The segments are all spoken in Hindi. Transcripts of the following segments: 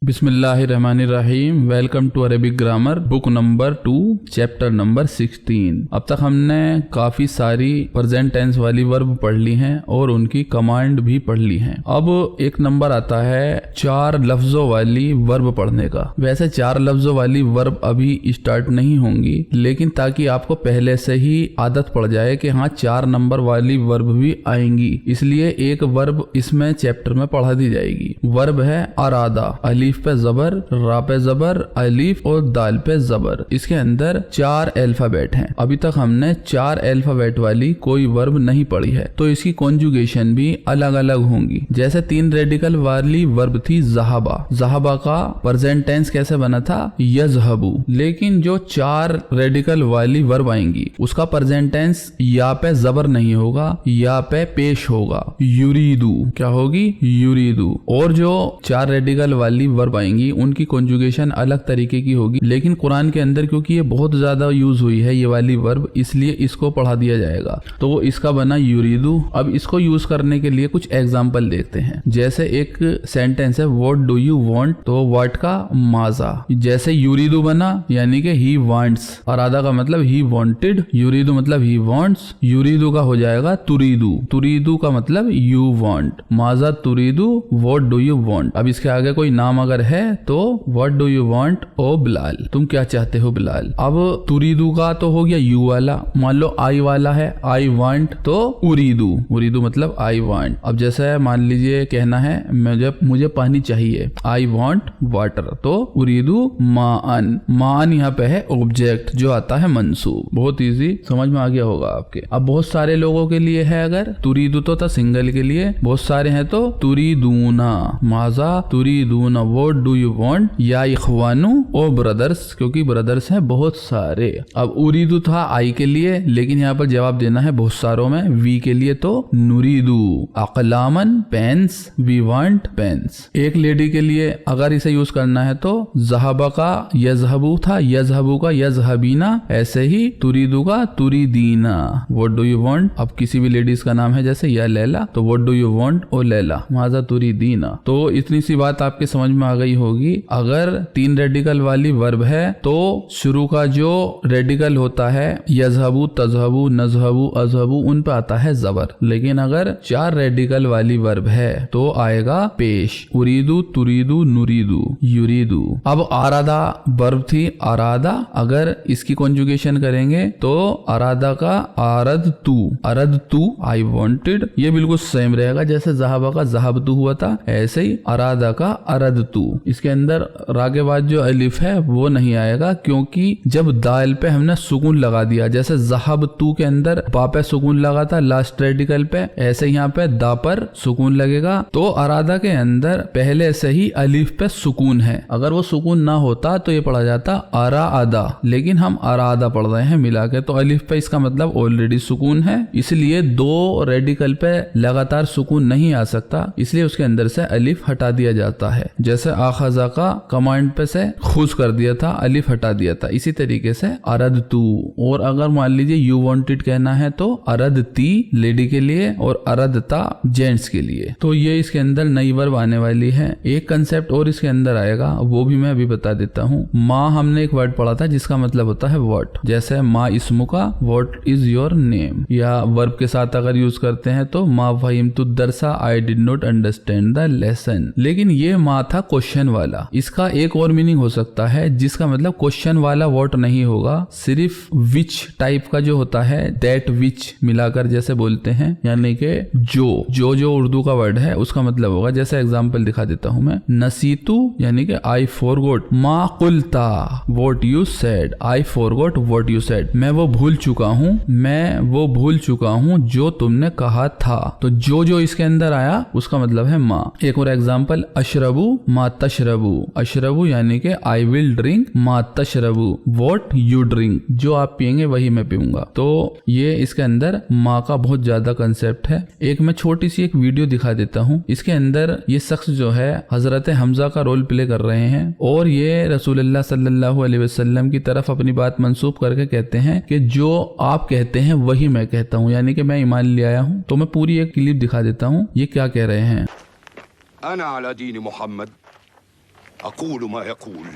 बिस्मिल्लाहिर्रहमानिर्रहीम। Welcome to Arabic grammar book number 2 chapter number 16। अब तक हमने काफ़ी सारी प्रेजेंट टेंस वाली वर्ब पढ़ ली हैं और उनकी कमांड भी पढ़ ली हैं। अब एक नंबर आता है 4 लफ्ज़ों वाली वर्ब पढ़ने का। वैसे 4 लफ्ज़ों वाली वर्ब अभी स्टार्ट नहीं होंगी, लेकिन ताकि आपको पहले से ही आदत पड़ जाए कि हाँ 4 नंबर वाली वर्ब भी आएंगी, इसलिए एक वर्ब इसमें चैप्टर में पढ़ा दी जाएगी। वर्ब है अरादा, अलीफ पे जबर, रा पे जबर, अलीफ और दाल पे जबर। इसके अंदर 4 अल्फाबेट हैं। अभी तक हमने 4 अल्फाबेट वाली कोई वर्ब नहीं पढ़ी है, तो इसकी कॉन्जुगेशन भी अलग अलग होंगी। जैसे 3 रेडिकल वाली वर्ब थी ज़हाबा। ज़हाबा का प्रेजेंट टेंस कैसे बना था? यज़हबू। लेकिन जो 4 रेडिकल वाली वर्ब आएंगी उसका प्रेजेंट टेंस या पे जबर नहीं होगा, या पे पेश होगा। युरीदू क्या होगी? युरीदू। और जो 4 रेडिकल वाली वर्ब आएंगी उनकी कॉन्जुगेशन अलग तरीके की होगी, लेकिन कुरान के अंदर क्योंकि ये बहुत ज्यादा यूज हुई है ये वाली वर्ब, इसलिए इसको पढ़ा दिया जाएगा। तो इसका बना युरीदू। अब इसको यूज करने के लिए कुछ एग्जांपल देखते हैं। जैसे एक सेंटेंस है व्हाट डू यू वांट, तो व्हाट का माजा। जैसे युरीदू बना यानी कि ही वांट्स, अरादा का मतलब ही वांटेड, युरीदू मतलब ही वांट्स, युरीदू का हो जाएगा तुरीदू, तुरीदू का मतलब यू वांट, माजा तुरीदू, व्हाट डू यू वांट। अब इसके आगे कोई नाम अगर है तो what do you want O Bilal, तुम क्या चाहते हो बिलाल। अब तुरीदू का तो हो गया यू वाला। मान लो आई वाला है, आई वांट, तो उरीदू, उरीदू मतलब आई वांट। अब जैसे मान लीजिए कहना है मुझे पानी चाहिए, आई वांट वाटर, तो उरीदू माअन। माअन यहाँ पे है ऑब्जेक्ट जो आता है मंसूब। बहुत इजी, समझ में आ गया होगा आपके। अब बहुत सारे लोगों के लिए है, अगर तुरीदू तो था सिंगल के लिए, बहुत सारे हैं तो तुरीदूना, माजा तुरीदूना, व्हाट डू यू वांट, या इखवानू ओ ब्रदर्स, क्योंकि ब्रदर्स हैं बहुत सारे। अब उरीदू था आई के लिए, लेकिन यहाँ पर जवाब देना है बहुत सारों में। वी के लिए तो नुरीदू, अकलामन पेन्स, वी वांट पेन्स। एक लेडी के लिए अगर इसे यूज करना है तो ज़हाबा का यज़हबू था, यज़हबू का यज़हबीना, ऐसे ही तुरीदू का तुरीदीना। व्हाट डू यू वांट, अब किसी भी लेडीज का नाम है जैसे या लैला, तो व्हाट डू यू वांट ओ लैला, माजा तुरीदीना। तो इतनी सी बात आपके समझ में आ गई होगी। अगर 3 रेडिकल वाली वर्ब है तो शुरू का जो रेडिकल होता है यज़हबू, तज़हबू, नज़हबू, अज़हबू, उन पे आता है जबर। लेकिन अगर 4 रेडिकल वाली वर्ब है तो आएगा पेश, उरीदू, तुरीदू, नुरीदू, युरीदू। अब आरादा वर्ब थी अरादा, अगर इसकी कॉन्जुगेशन करेंगे तो अरादा का आरद तू, अरद तू आई वांटेड, ये बिल्कुल सेम रहेगा जैसे ज़हाबा का ज़हाब तू हुआ था, ऐसे ही अरादा का अरद तू। इसके अंदर रा के बाद जो अलिफ है वो नहीं आएगा, क्योंकि जब दाल पे हमने सुकून लगा दिया, जैसे ज़हाब तू के अंदर बा पे सुकून लगा था लास्ट रेडिकल पे, ऐसे यहाँ पे दा पर सुकून लगेगा। तो अरादा के अंदर पहले से ही अलिफ पे सुकून है, अगर वो सुकून ना होता तो ये पढ़ा जाता अरा आदा, लेकिन हम अरादा पढ़ रहे हैं मिला के, तो अलिफ पे इसका मतलब ऑलरेडी सुकून है, इसलिए 2 रेडिकल पे लगातार सुकून नहीं आ सकता, इसलिए उसके अंदर से अलिफ हटा दिया जाता है। जैसे आखजा का कमांड पे से खुश कर दिया था, अलिफ हटा दिया था, इसी तरीके से अरद तू। और अगर मान लीजिए यू वांटेड कहना है तो अरद ती लेडी के लिए और अरद ता जेंट्स के लिए। तो ये इसके अंदर नई वर्ब आने वाली है। एक कंसेप्ट और इसके अंदर आएगा, वो भी मैं अभी बता देता हूँ। माँ हमने एक वर्ड पढ़ा था जिसका मतलब होता है व्हाट, जैसे माँ इसमु का व्हाट इज योर नेम, या वर्ब के साथ अगर यूज करते हैं तो माँ फहिमतु दरसा, I did not understand the lesson. लेकिन ये माँ था क्वेश्चन वाला, इसका एक और मीनिंग हो सकता है जिसका मतलब क्वेश्चन वाला व्हाट नहीं होगा, सिर्फ विच टाइप का जो होता है दैट विच मिलाकर जैसे बोलते हैं, यानी कि जो उर्दू का वर्ड है उसका मतलब होगा। जैसे एग्जांपल दिखा देता हूं मैं, नसीतु यानी कि आई फॉरगॉट, मा कुलता what you said, I forgot what you said, मैं वो भूल चुका हूं जो तुमने कहा था। तो जो इसके अंदर आया उसका मतलब है माँ। एक और एग्जांपल, अशरबू मा तशरबू, अशरबू यानी कि आई विल ड्रिंक, मा तशरबू व्हाट यू ड्रिंक, जो आप पियेंगे वही मैं पीऊंगा। तो ये इसके अंदर माँ का बहुत ज्यादा कंसेप्ट है। एक मैं छोटी सी एक वीडियो दिखा देता हूँ। इसके अंदर ये शख्स जो है हजरत हमजा का रोल प्ले कर रहे हैं और ये रसूलुल्लाह सल्लल्लाहु अलैहि वसल्लम की तरफ अपनी बात मंसूब करके कहते हैं कि जो आप कहते हैं वही मैं कहता हूँ, यानी कि मैं ईमान ले आया हूँ। तो मैं पूरी एक क्लिप दिखा देता हूँ ये क्या कह रहे हैं। अना अला दीन मोहम्मद अकूलु मा यकूल।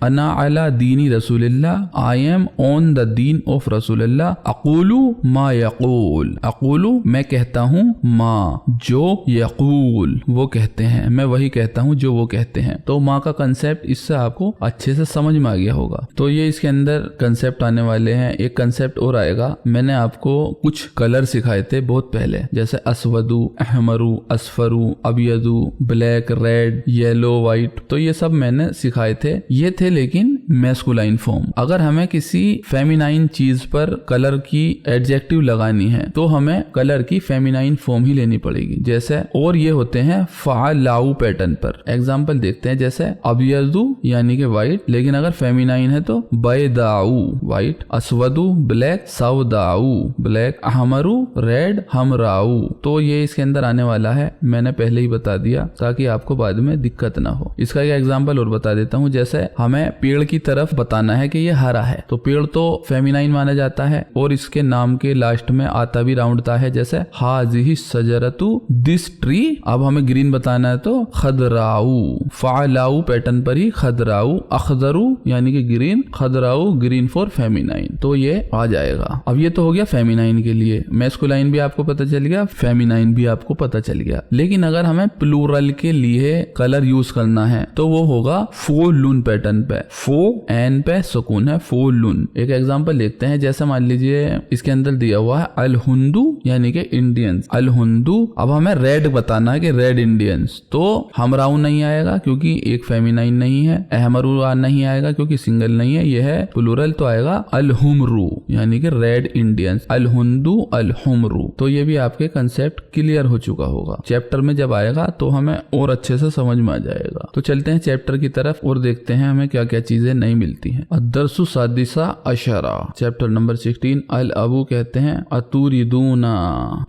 अना अला दीनी रसूलिल्लाह, I am on the Deen of रसूलिल्लाह। अकूलू मा यकूल, अकूलू मैं कहता हूँ, मा जो यकूल वो कहते हैं, मैं वही कहता हूँ जो वो कहते हैं। तो माँ का कंसेप्ट इससे आपको अच्छे से समझ में आ गया होगा। तो ये इसके अंदर कंसेप्ट आने वाले हैं। एक कंसेप्ट और आएगा, मैंने आपको कुछ कलर सिखाए थे बहुत पहले, जैसे असवदू, अहमरू, असफरू, अबियदू, ब्लैक, रेड, येलो, व्हाइट। तो ये सब मैंने सिखाए थे, ये थे लेकिन मैस्कुलाइन फॉर्म। अगर हमें किसी फेमिनाइन चीज पर कलर की एडजेक्टिव लगानी है तो हमें कलर की फेमिनाइन फॉर्म ही लेनी पड़ेगी। जैसे और ये होते हैं फ़अलाउ पैटर्न पर। एग्जांपल देखते हैं, जैसे अबियदू यानी कि व्हाइट, लेकिन अगर फेमिनाइन है तो बैदाऊ व्हाइट, असवदू ब्लैक, सवदाऊ ब्लैक, अहमरू रेड, हमराऊ। तो ये इसके अंदर आने वाला है, मैंने पहले ही बता दिया ताकि आपको बाद में दिक्कत ना हो। इसका एक एग्जाम्पल और बता देता हूँ, जैसे हमें पेड़ की तरफ बताना है कि ये हरा है, तो पेड़ तो फेमिनाइन माना जाता है और इसके नाम के लास्ट में आता भी राउंडता है, जैसे हाज़िही सजरतु, दिस ट्री। अब हमें ग्रीन बताना है तो खदराऊ, फ़अलाउ पैटर्न पर ही खदराऊ, अखदरू यानी कि ग्रीन, खदराऊ ग्रीन फॉर फेमिनाइन। तो ये आ जाएगा। अब ये तो हो गया फेमिनाइन के लिए। मैस्कुलाइन भी आपको पता चल गया, फेमिनाइन भी आपको पता चल गया। लेकिन अगर हमें प्लूरल के लिए कलर यूज करना है तो वो होगा फ़ोलुन पैटर्न पे। फो एन पे सुकून है, फ़ोलुन। एक एग्जांपल देखते हैं, जैसे मान लीजिए इसके अंदर दिया हुआ है अल हुंदू यानी कि इंडियंस, अल हुंदू। अब हमें रेड बताना है कि रेड इंडियंस, तो हमराऊ नहीं आएगा क्योंकि एक फेमिनाइन नहीं है, अहमरू नहीं आएगा क्योंकि सिंगल नहीं है, यह है प्लूरल, तो आएगा अल हुमरू यानी कि रेड इंडियंस, अल हुंदू अल हुमरू। तो ये भी आपके कंसेप्ट क्लियर हो चुका होगा। चैप्टर में जब आएगा तो हमें और अच्छे से समझ में आ जाएगा। तो चलते हैं चैप्टर की तरफ और देखते हैं हमें क्या क्या चीजें नहीं मिलती हैं। अदरसु सादिसा अशरा, चैप्टर नंबर 16। अल अबू कहते हैं अतुरिदूना,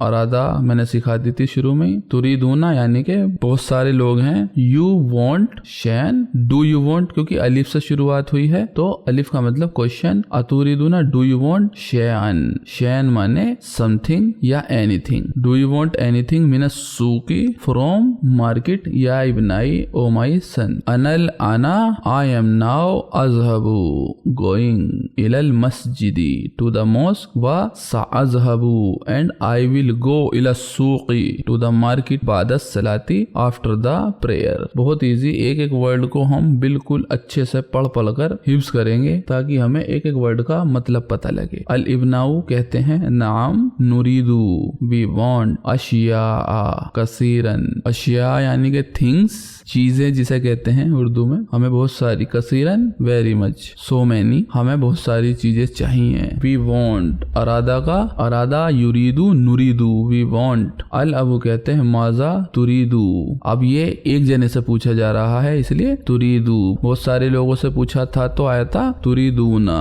अरादा मैंने सिखा दी थी शुरू में। तुरिदूना यानी कि बहुत सारे लोग हैं। यू वांट शैन, डू यू वांट, क्योंकि अलिफ से शुरुआत हुई है तो अलिफ का मतलब क्वेश्चन। अतुरिदूना डू यू वांट शैन, शैन माने समथिंग या anything. Do you want anything मीन सूकी, फ्रॉम मार्केट, या इब्नाई ओ माई सन। अनल आना, आई एम नाउ अज़हबु गोइंग इलल मस्जिदी टू द मॉस्क, व सअज़हबु एंड आई विल गो इला सूकी टू द मार्केट बाद सलाती आफ्टर द प्रेयर। बहुत इजी, एक एक वर्ड को हम बिल्कुल अच्छे से पढ़ कर हिफ्ज़ करेंगे ताकि हमें एक एक वर्ड का मतलब पता लगे। अल इब्नाउ कहते हैं नाम, नुरीदू वी वांट, अशिया कसीरन, अशिया यानी कि थिंग्स, चीजें जिसे कहते हैं उर्दू में। हमें बहुत सारी, कसीरन वेरी मच, सो मैनी, हमें बहुत सारी चीजें चाहिए। वी वांट, अरादा का अरादा, युरीदू नुरीदू, वी वांट। अल अबू कहते हैं माजा तुरीदू। अब ये एक जने से पूछा जा रहा है इसलिए तुरीदू, बहुत सारे लोगों से पूछा था तो आया था तुरीदूना।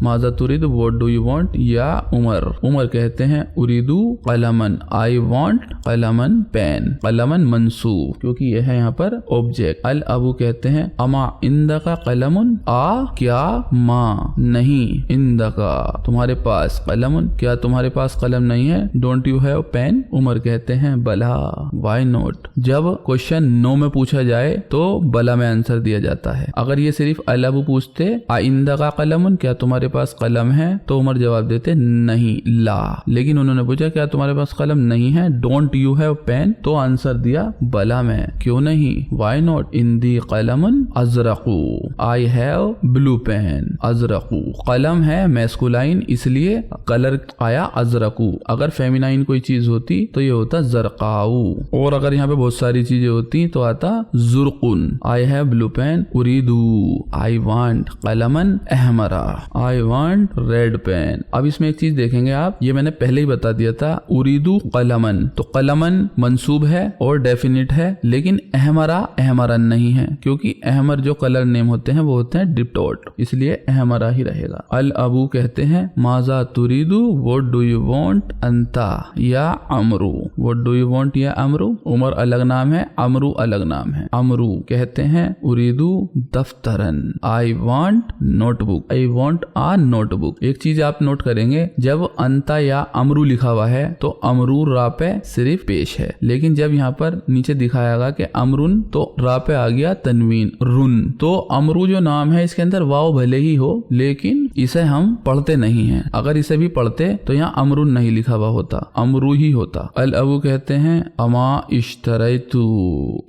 माजा तुरीदू, व्हाट डू यू वांट। या उमर, उमर कहते हैं उरीदू कलमन, आई वांट कलमन पेन, कलमन मंसूब क्योंकि यह है यहाँ पर ऑब्जेक्ट। अल अबू कहते हैं अमा इंदा का कलमुन, आ क्या, माँ नहीं, इंदा का तुम्हारे पास, कलमुन क्या तुम्हारे पास कलम नहीं है, don't you have pen. Umar कहते हैं बला, व्हाई नॉट। जब क्वेश्चन नो में पूछा जाए तो बला में आंसर दिया जाता है। अगर ये सिर्फ अल अबू पूछते आ इंदा का कलमुन, क्या तुम्हारे पास कलम है, तो उमर जवाब देते नहीं, ला। लेकिन उन्होंने पूछा क्या तुम्हारे पास कलम नहीं है, डोंट यू हैव पेन, तो आंसर दिया बला में, क्यों नहीं, व्हाई नॉट। इंदी कलमुन अजरकू, आई हैव ब्लू पेन। अजरकू कलम है मैस्कुलाइन इसलिए कलर आया अजरकू। अगर फेमिनाइन कोई चीज होती तो ये होता जरकाऊ, और अगर यहाँ पे बहुत सारी चीजें होती तो आता जुर्कुन। आई हैव ब्लू पेन, उरीदू, आई वांट कलमन अहमरा, आई वांट रेड पेन। अब इसमें एक चीज देखेंगे आप, ये मैंने पहले ही बता दिया था, उरीदू कलमन, तो कलमन मंसूब है और डेफिनिट है, लेकिन अहमरा अहमरन नहीं है क्योंकि अहमर जो कलर नेम होते हैं वो होते हैं डिप्टोट, इसलिए हमारा ही रहेगा। अल अबू कहते हैं माजा तुरीदू, व्हाट डू यू वांट अंता या Amru, what do you want या अमरू। उमर अलग नाम है, अमरू अलग नाम है। अमरू कहते हैं उरीदू दफ्तरन, I want notebook, I want a notebook. एक चीज आप नोट करेंगे, जब अंता या अमरू लिखा हुआ है तो अमरू रा पे सिर्फ पेश है, लेकिन जब यहाँ पर नीचे दिखाएगा कि अमरुन तो रा पे आ गया तनवीन रुन। तो अमरू जो नाम है इसके अंदर वाव भले ही हो लेकिन इसे हम पढ़ते नहीं हैं, अगर इसे भी पढ़ते तो यहाँ अमरुन नहीं लिखा हुआ होता, अमरू ही होता। अल अबू कहते हैं अमा इश्तरैतु,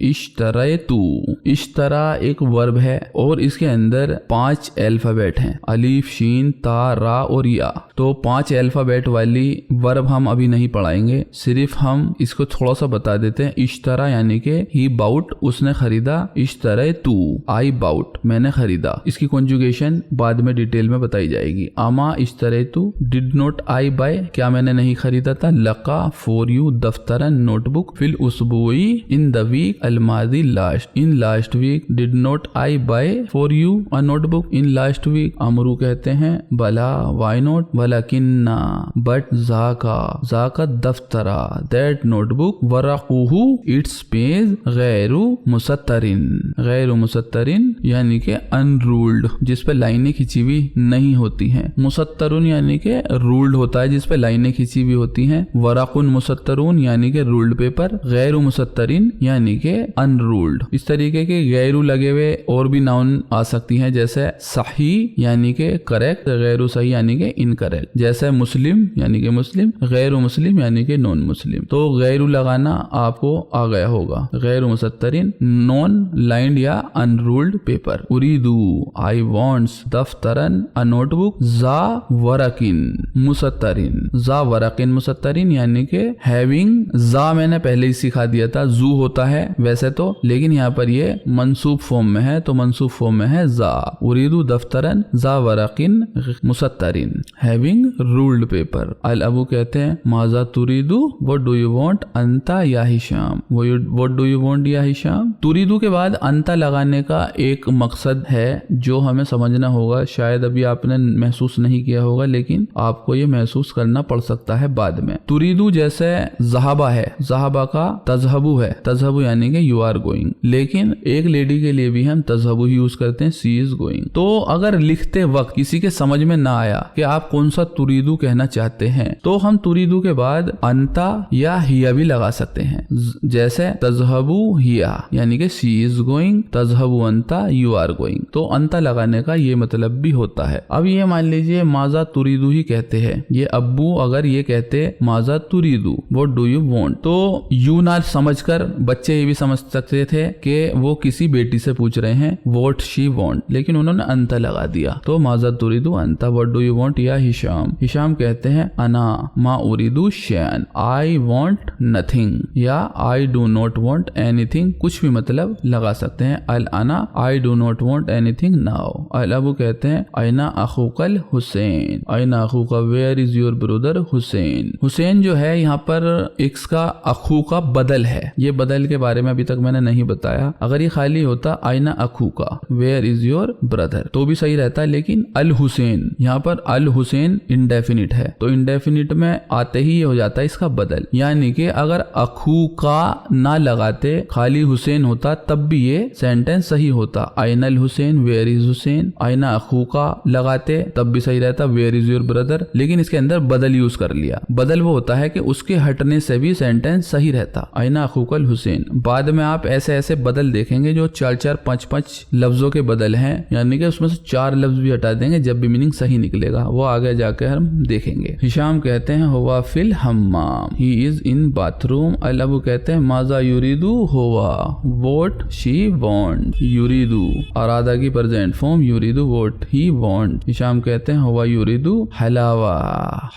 इश्तरैतु, इश्तरा एक वर्ब है और इसके अंदर 5 अल्फाबेट हैं, अलीफ शीन ता रा और या। तो 5 अल्फाबेट वाली वर्ब हम अभी नहीं पढ़ाएंगे, सिर्फ हम इसको थोड़ा सा बता देते हैं। इश्तरा यानी कि ही बाउट, उसने खरीदा, इश्तरैतु आई बाउट, मैंने खरीदा। इसकी कॉन्जुगेशन बाद में डिटेल में बताई जाएगी। अमा इश्तरैतु, डिड नॉट आई बाय, क्या मैंने नहीं खरीदा था। लका फॉर यू दफ्तरन नोटबुक, फिल उसबुई इन द वीक अलमादी last, in last week did not I buy for you a notebook in last week. अमरू कहते हैं भला, वाई नॉट, वलाकिन्ना, बट जाका, जाका दफ्तरा, दैट नोटबुक, वरक़ुहु इट्स पेज, गैरु मुसत्तरिन, गैरु मुसत्तरिन यानी कि अनरूल्ड, जिस पे लाइनें खिंची हुई नहीं होती हैं। मुसत्तरुन यानी कि रूल्ड होता है जिस पे लाइनें खिंची हुई होती हैं। वरक़ुन मुसत्तरुन यानी कि रूल्ड पेपर, गैरु मुसत्तरिन यानी कि अनरूल्ड। इस तरीके के गैरु लगे हुए और भी नाउन आ सकती हैं, जैसे सही यानी कि करेक्ट, गैरु सही यानी कि इनकरेक्ट। जैसे मुस्लिम यानी कि मुस्लिम, गैरु मुस्लिम यानी कि नॉन मुस्लिम। तो गैरु लगाना आपको आ गया होगा। गैरु मुसत्तरिन नॉन लाइंड या अनरूल्ड पेपर। उरीदू आई वांट्स दफ्तरन अ नोटबुक, जा वरकिन मुसत्तरिन, जा वरकिन मुसत्तरिन यानी कि हैविंग। जा मैंने पहले ही सिखा दिया था, जू होता है वैसे तो, लेकिन यहाँ पर ये मंसूब फॉर्म में है तो मंसूब फॉर्म में है जा। उरीदू दफ्तरन जा वरकिन मुसत्तरिन, हैविंग रूल्ड पेपर। अल अबू कहते हैं माजा तुरीदू, व्हाट डू यू वांट अंता या Hisham, what do you want या हिशाम। तुरीदू के बाद अंता लगाने का एक मकसद है जो हमें समझना होगा, शायद अभी आपने महसूस नहीं किया होगा लेकिन आपको ये महसूस करना पड़ सकता है बाद में। तुरीदू जैसे ज़हाबा है, ज़हाबा का तज़हबू है, तज़हबू यानी कि यू आर गोइंग, लेकिन एक लेडी के लिए भी हम तज़हबू ही यूज करते हैं, सी इज गोइंग। तो अगर लिखते वक्त किसी के समझ में ना आया कि आप कौन सा तुरीदू कहना चाहते हैं तो हम तुरीदू के बाद अंता या हिया भी लगा सकते हैं, जैसे तज़हबू हिया यानी कि शी इज गोइंग, तज़हबू अंता यू आर गोइंग। तो अंता लगाने का ये मतलब भी होता है। अब ये मान लीजिए माजा तुरीदू ही कहते हैं, ये अब्बू अगर ये कहते माजा तुरीदू, व्हाट डू यू वांट, तो यू ना समझकर बच्चे ये भी समझ सकते थे कि वो किसी बेटी से पूछ रहे हैं व्हाट शी वांट, लेकिन उन्होंने अंता लगा दिया। तो माजा तुरीदू अंता, व्हाट डू यू वांट या हिशाम। हिशाम कहते हैं अना मा उरीदू शैन, आई वांट नथिंग या I do not want anything, कुछ भी मतलब लगा सकते हैं। अल अना I do not want anything now. अल अबू कहते हैं अयना अखूकल हुसैन, अयना अखूका, where is your brother Hussain. Hussain जो है यहाँ पर इसका अखू का बदल है, ये बदल के बारे में अभी तक मैंने नहीं बताया। अगर ये खाली होता अयना अखूका, वेयर इज योर ब्रदर, तो भी सही रहता, लेकिन अल हुसैन, यहाँ पर अल हुसैन इंडेफिनिट है तो इंडेफिनिट में आते ही हो जाता है इसका बदल, यानी कि अगर अखू का ना लगाते खाली हुसैन होता तब भी ये सेंटेंस सही होता। आइनल हुसैन, वेयर इज हुसैन। आइना अखू का लगाते तब भी सही रहता, वेयर इज योर ब्रदर, लेकिन इसके अंदर बदल यूज कर लिया। बदल वो होता है कि उसके हटने से भी सेंटेंस सही रहता, आइना अखूकल हुसैन। बाद में आप ऐसे ऐसे बदल देखेंगे जो 4-4, 5-5 लफ्जों के बदल हैं, यानी कि उसमें से 4 लफ्ज भी हटा देंगे जब भी मीनिंग सही निकलेगा, वो आगे जाके हम देखेंगे। हिशाम कहते हैं हुआ फिल हम्माम, ही इज इन बाथरूम। अल अबू कहते हैं माजा यूरिदू हुआ, व्हाट शी वांट। यूरिदू अरादा की प्रेजेंट फॉर्म, यूरिदू व्हाट ही वांट। हिशाम कहते हैं हुआ यूरिदू हलावा।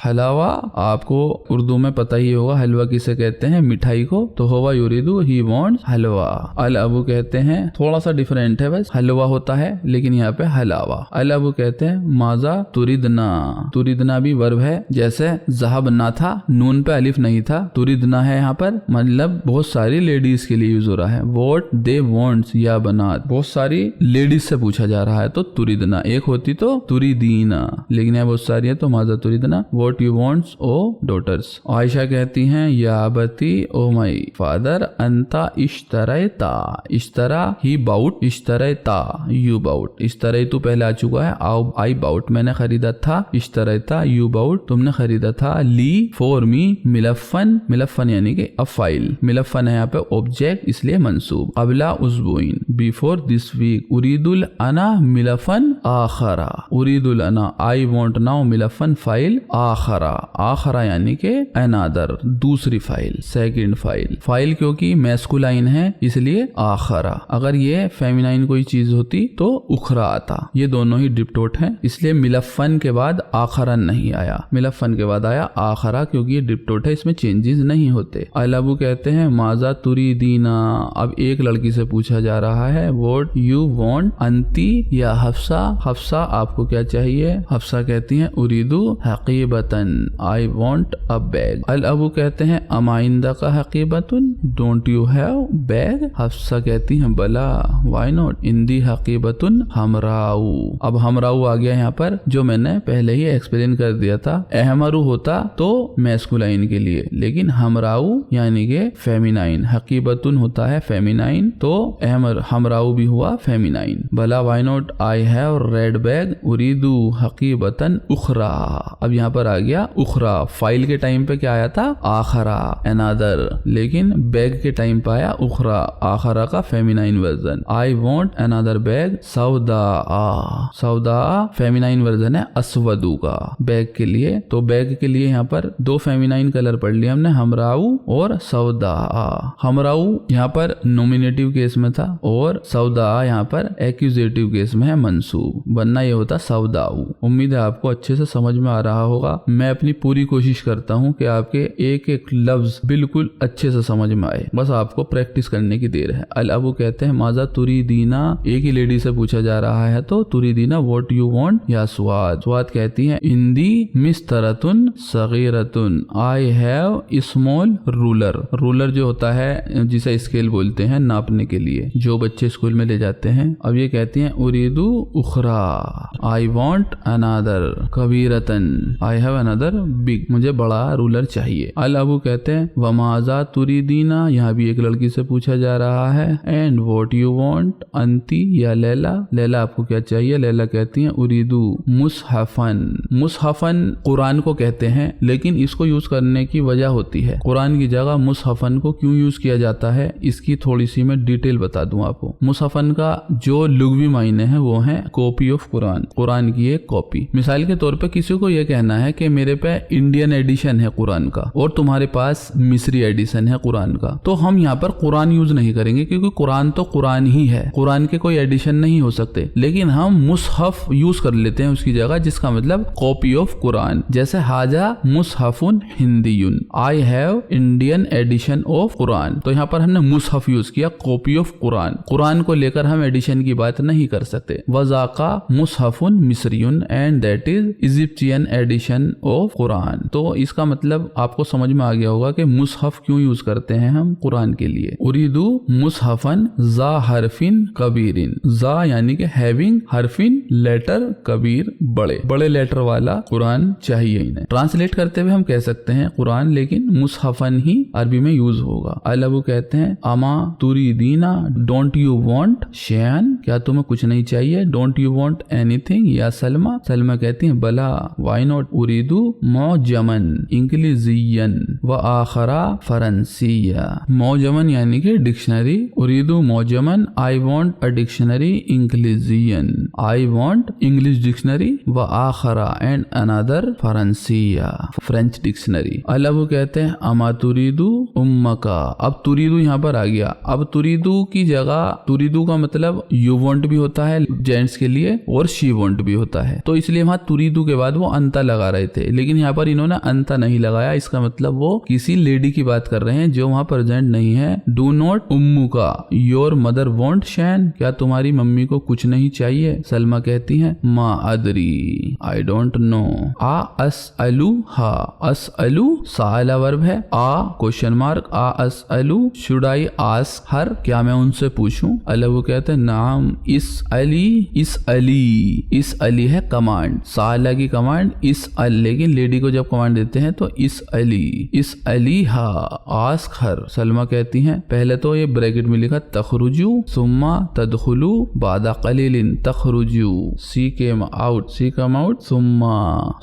हलावा आपको उर्दू में पता ही होगा, हलवा किसे कहते हैं, मिठाई को, तो हुआ यूरिदू ही वांट्स हलवा। अल अबू कहते हैं थोड़ा सा डिफरेंट है, बस हलवा होता है लेकिन यहाँ पे हलावा। अल अबू कहते हैं माजा तुरिदना, तुरिदना भी वर्ब है, जैसे ज़हब ना था, नून पे अलिफ नहीं था, तुरिदना है यहाँ पर, मतलब बहुत सारी लेडीज के लिए यूज हो रहा है। व्हाट दे वांट्स या बनात, बहुत सारी लेडीज से पूछा जा रहा है तो तुरिदना, एक होती तो तुरिदीना, लेकिन यहाँ बहुत सारी है तो माजा तुरिदना। What you wants O daughters. Aisha कहती हैं या बती ओ माई फादर अंता इश्तरैता, इश्तरा ही बाउट, इश्तरैता यू बाउट, इश्तरै तो पहले आ चुका है, आई बाउट मैंने खरीदा था, इश्तरैता यू बाउट तुमने खरीदा था, ली फॉर मी मिलफन, मिलफन यानी कि अ फाइल, मिलफन है यहाँ पे ऑब्जेक्ट इसलिए मंसूब, अबला उस्बुइन बिफोर दिस वीक, उरीदुल अना मिलफन आखरा, उरीदुल अना आई वांट नाउ मिलफन फाइल आखरा, आखरा यानी कि अनदर दूसरी फाइल, सेकंड फाइल, फाइल क्योंकि मैस्कुलाइन है इसलिए आखरा, अगर ये फेमिनाइन कोई चीज होती तो उखरा आता, ये दोनों ही डिप्टोट हैं इसलिए मिलफन के बाद आखरा नहीं आया, मिलफन के बाद आया आखरा क्योंकि ये डिप्टोट है इसमें चेंजेस नहीं होते। अलाबू कहते हैं माजा तुरी दीना, अब एक लड़की से पूछा जा रहा है व्हाट यू वांट अंती या हफ्सा, हफ्सा आपको क्या चाहिए, हफ्सा कहती हैं उरीदू हकीबतन आई वांट अ बैग। अलाबू कहते हैं अमाइंदा का हकीबतन don't you have bag, Hafsa कहती हैं बला व्हाई नॉट, इंदी हकीबतन हमराऊ, अब हमराऊ आ गया यहाँ पर जो मैंने पहले ही एक्सप्लेन कर दिया था, अहमरू होता तो मैस्कुलाइन के लिए लेकिन हमराऊ यानी कि फेमिनाइन, हकीबतुन होता है फेमिनाइन तो हमराऊ भी हुआ फेमिनाइन। भला why not I have red bag उरीदू हकीबतन उखरा, अब यहाँ पर आ गया उखरा, फाइल के टाइम पे क्या आया था आखरा अनदर, लेकिन बैग के टाइम पे आया उखरा, आखरा का फेमिनाइन वर्जन। आई वांट अनदर बैग सौदा, सौदा फेमिनाइन वर्जन है अस्वदू का बैग के लिए, तो बैग के लिए यहाँ पर दो फेमिनाइन कलर पढ़ लिया हमने, हमराऊ और सौदा। हमराऊ यहाँ पर नॉमिनेटिव केस में था और सौदा यहाँ पर एक्यूजेटिव केस में है मंसूब, वरना ये होता सौदाऊ। उम्मीद है आपको अच्छे से समझ में आ रहा होगा, मैं अपनी पूरी कोशिश करता हूँ कि आपके एक एक लफ्ज बिल्कुल अच्छे से समझ में आए, बस आपको प्रैक्टिस करने की देर है। अल अबू कहते हैं माजा तुरी दीना, एक ही लेडी से पूछा जा रहा है तो तुरी दीना व्हाट यू वांट या स्वाद, स्वाद कहती है इंदी मिस्तरतुन सगीरतुन I have small ruler, ruler जो होता है जिसे स्केल बोलते हैं नापने के लिए जो बच्चे स्कूल में ले जाते हैं। अब ये कहती हैं उरीदू उखरा आई वांट अनदर कबीरतन आई हैव अनदर बिग, मुझे बड़ा रूलर चाहिए। अल अबू कहते हैं वमाजा तुरीदीना, यहाँ भी एक लड़की से पूछा जा रहा है एंड व्हाट यू वांट अंती या लैला, लैला आपको क्या चाहिए, लैला कहती हैं उरीदू मुसहफन, मुसहफन कुरान को कहते हैं लेकिन इसको यूज करने की वजह होती है, कुरान की जगह मुसहफन को क्यों यूज किया जाता है इसकी थोड़ी सी मैं डिटेल बता दूं आपको। मुसहफन का जो लुगवी मायने है वो है कॉपी ऑफ कुरान, कुरान की एक कॉपी। मिसाल के तौर पे किसी को ये कहना है कि मेरे पे इंडियन एडिशन है कुरान का और तुम्हारे पास मिस्री एडिशन है कुरान का, तो हम यहाँ पर कुरान यूज नहीं करेंगे क्योंकि कुरान तो कुरान ही है, कुरान के कोई एडिशन नहीं हो सकते, लेकिन हम मुसहफ यूज कर लेते हैं उसकी जगह, जिसका मतलब कॉपी ऑफ कुरान। जैसे हाजा मुसहफुन हिंदीयुन, I have Indian edition of Quran, तो यहाँ पर हमने मुसहफ यूज किया, कॉपी ऑफ कुरान, कुरान को लेकर हम एडिशन की बात नहीं कर सकते। वजाका मुसहफुन मिस्रियुन and that is Egyptian edition of Quran, तो इसका मतलब आपको समझ में आ गया होगा कि मुसहफ क्यों यूज करते हैं हम कुरान के लिए। उरीदू मुसहफन जा हरफिन कबीरिन, जा यानी कि हैविंग, हरफिन लेटर, कबीर बड़े, बड़े लेटर वाला कुरान चाहिए इन्हें। ट्रांसलेट करते हुए हम कह सकते हैं कुरान, लेकिन मुसहफन ही अरबी में यूज होगा। अल्लाह कहते हैं अमा तुरीदीना डोंट यू वांट शैन, क्या तुम्हें कुछ नहीं चाहिए, डोंट यू वांट एनीथिंग या सलमा, सलमा कहती हैं बला व्हाई नॉट उरीदू मौजमन इंग्लिजियन व आखरा फरंसिया, मौजमन यानी कि डिक्शनरी, उरीदू मौजमन आई वांट अ डिक्शनरी इंग्लिजियन, आई वांट इंग्लिश डिक्शनरी व आखरा एंड अनदर फरंसिया फ्रेंच डिक्शनरी। अल्लाह कहते हैं अमा तुरीदू उम्मका, अब तुरीदू यहाँ पर आ गया, अब तुरीदू की जगह, तुरीदू का मतलब यू वांट भी होता है जेंट्स के लिए और शी वांट भी होता है, तो इसलिए वहां तुरीदू के बाद वो अंता लगा रहे थे, लेकिन यहाँ पर इन्होंने अंता नहीं लगाया, इसका मतलब वो किसी लेडी की बात कर रहे हैं जो वहां प्रेजेंट नहीं है। डू नॉट उम्मुका योर मदर वांट शैन, क्या तुम्हारी मम्मी को कुछ नहीं चाहिए, सलमा कहती हैं मा अदरी आई डोंट नो, आ अस अलू हा, अस अलू साला वर्ब है, आ क्वेश्चन मार्क, आ अस अलू शुड आई आस्क हर, क्या मैं उनसे पूछूं, अल्लाह वो कहते हैं नाम इस अली है कमांड, साला की कमांड इस अल, लेकिन लेडी को जब कमांड देते हैं तो इस अली हा आस्क हर। सलमा कहती हैं, पहले तो ये ब्रैकेट में लिखा तखरुजू सुम्मा तदखुलू बादा कलीलिन तखरुजू, सी केम आउट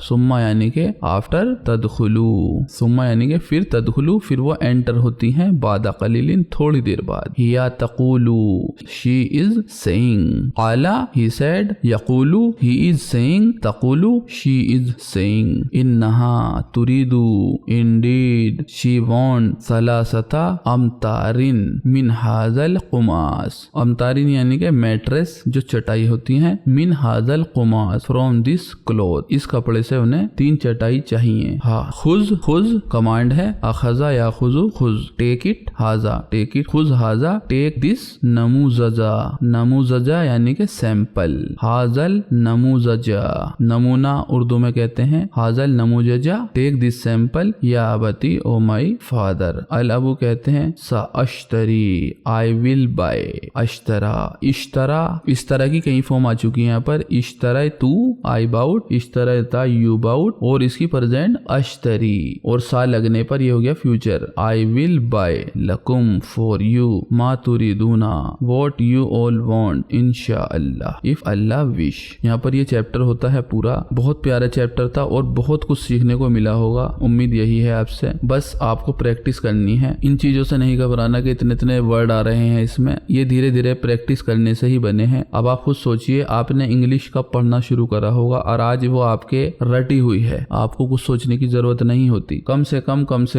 सुम्मा यानी के आफ्टर तदखुलू, सुम्मा यानी के फिर तदखुलू, फिर वो एंटर होती हैं बादा कलीलिन थोड़ी देर बाद। हिया तकूलू शी इज सेइंग, आला ही सेड, यकूलू ही इज सेइंग, तकूलू शी इज सेइंग, इन्नहा तुरीदू इंडीड शी वांट सलासता अमतारिन मिन हाजल कुमास। अमतारिन यानी के मैट्रेस जो चटाई होती है, मिन हाजल कुमास फ्रॉम दिस क्लॉथ, इस कपड़े से उन्हें 3 चटाई चाहिए। हाँ खुज कमांड है, अखजा या खुजू खुज, टेक इट हाजा, टेक इट खुज हाजा, टेक दिस नमूजजा यानी के सैंपल, हाजल नमूजजा नमूना उर्दू में कहते हैं, हाजल नमूजजा टेक दिस सैंपल या अबती ओ माई फादर। अल अबू कहते हैं सा अश्तरी आई विल बाय, अश्तरा इश्तरा, इस तरह की कई फॉर्म आ चुकी है यहाँ पर, इश्तरा तू आई बाउट, इश्तरा ता यू बाउट, और इसकी प्रेजेंट अश्तरी, और सा लगने पर ये हो गया फ्यूचर, आई विल बाय लकुम फॉर यू मा तुरीदूना व्हाट यू ऑल वांट इंशाअल्लाह इफ अल्लाह विश। यहाँ पर ये चैप्टर होता है पूरा, बहुत प्यारा चैप्टर था और बहुत कुछ सीखने को मिला होगा, उम्मीद यही है आपसे। बस आपको प्रैक्टिस करनी है, इन चीजों से नहीं घबराना कि इतने वर्ड आ रहे हैं इसमें, ये धीरे धीरे प्रैक्टिस करने से ही बने हैं। अब आप खुद सोचिए, आपने इंग्लिश कब पढ़ना शुरू करा होगा और आज वो आपके रटी हुई है, आपको कुछ सोचने की जरूरत नहीं होती। कम से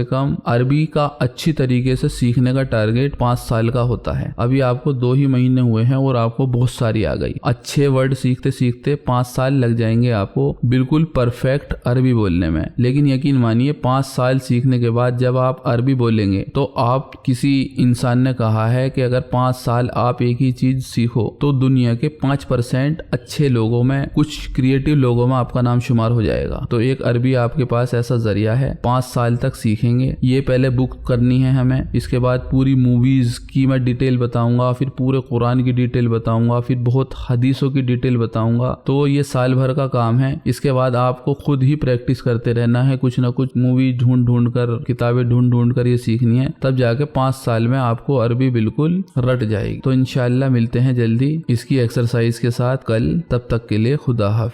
कम अरबी का अच्छी तरीके से सीखने का टारगेट 5 साल का होता है। अभी आपको 2 ही महीने हुए हैं और आपको बहुत सारी आ गई। अच्छे वर्ड सीखते सीखते 5 साल लग जाएंगे आपको बिल्कुल परफेक्ट अरबी बोलने में। लेकिन यकीन मानिए 5 साल सीखने के बाद जब आप अरबी बोलेंगे तो आप, किसी इंसान ने कहा है कि अगर 5 साल आप एक ही चीज सीखो तो दुनिया के 5% अच्छे लोगों में, कुछ क्रिएटिव लोगों में आपका नाम शुमार हो जाएगा। तो एक अरबी आपके पास ऐसा जरिया है, 5 साल तक सीखेंगे। ये पहले बुक करनी है हमें, इसके बाद पूरी मूवीज की मैं डिटेल बताऊंगा, फिर पूरे कुरान की डिटेल बताऊंगा, फिर बहुत हदीसों की डिटेल बताऊंगा। तो ये साल भर का काम है। इसके बाद आपको खुद ही प्रैक्टिस करते रहना है, कुछ ना कुछ मूवी ढूंढ कर, किताबें ढूंढ कर ये सीखनी है, तब जाके 5 साल में आपको अरबी बिल्कुल रट जाएगी। तो इंशाअल्लाह मिलते हैं जल्दी इसकी एक्सरसाइज के साथ कल, तब तक के लिए खुदा हाफिज़।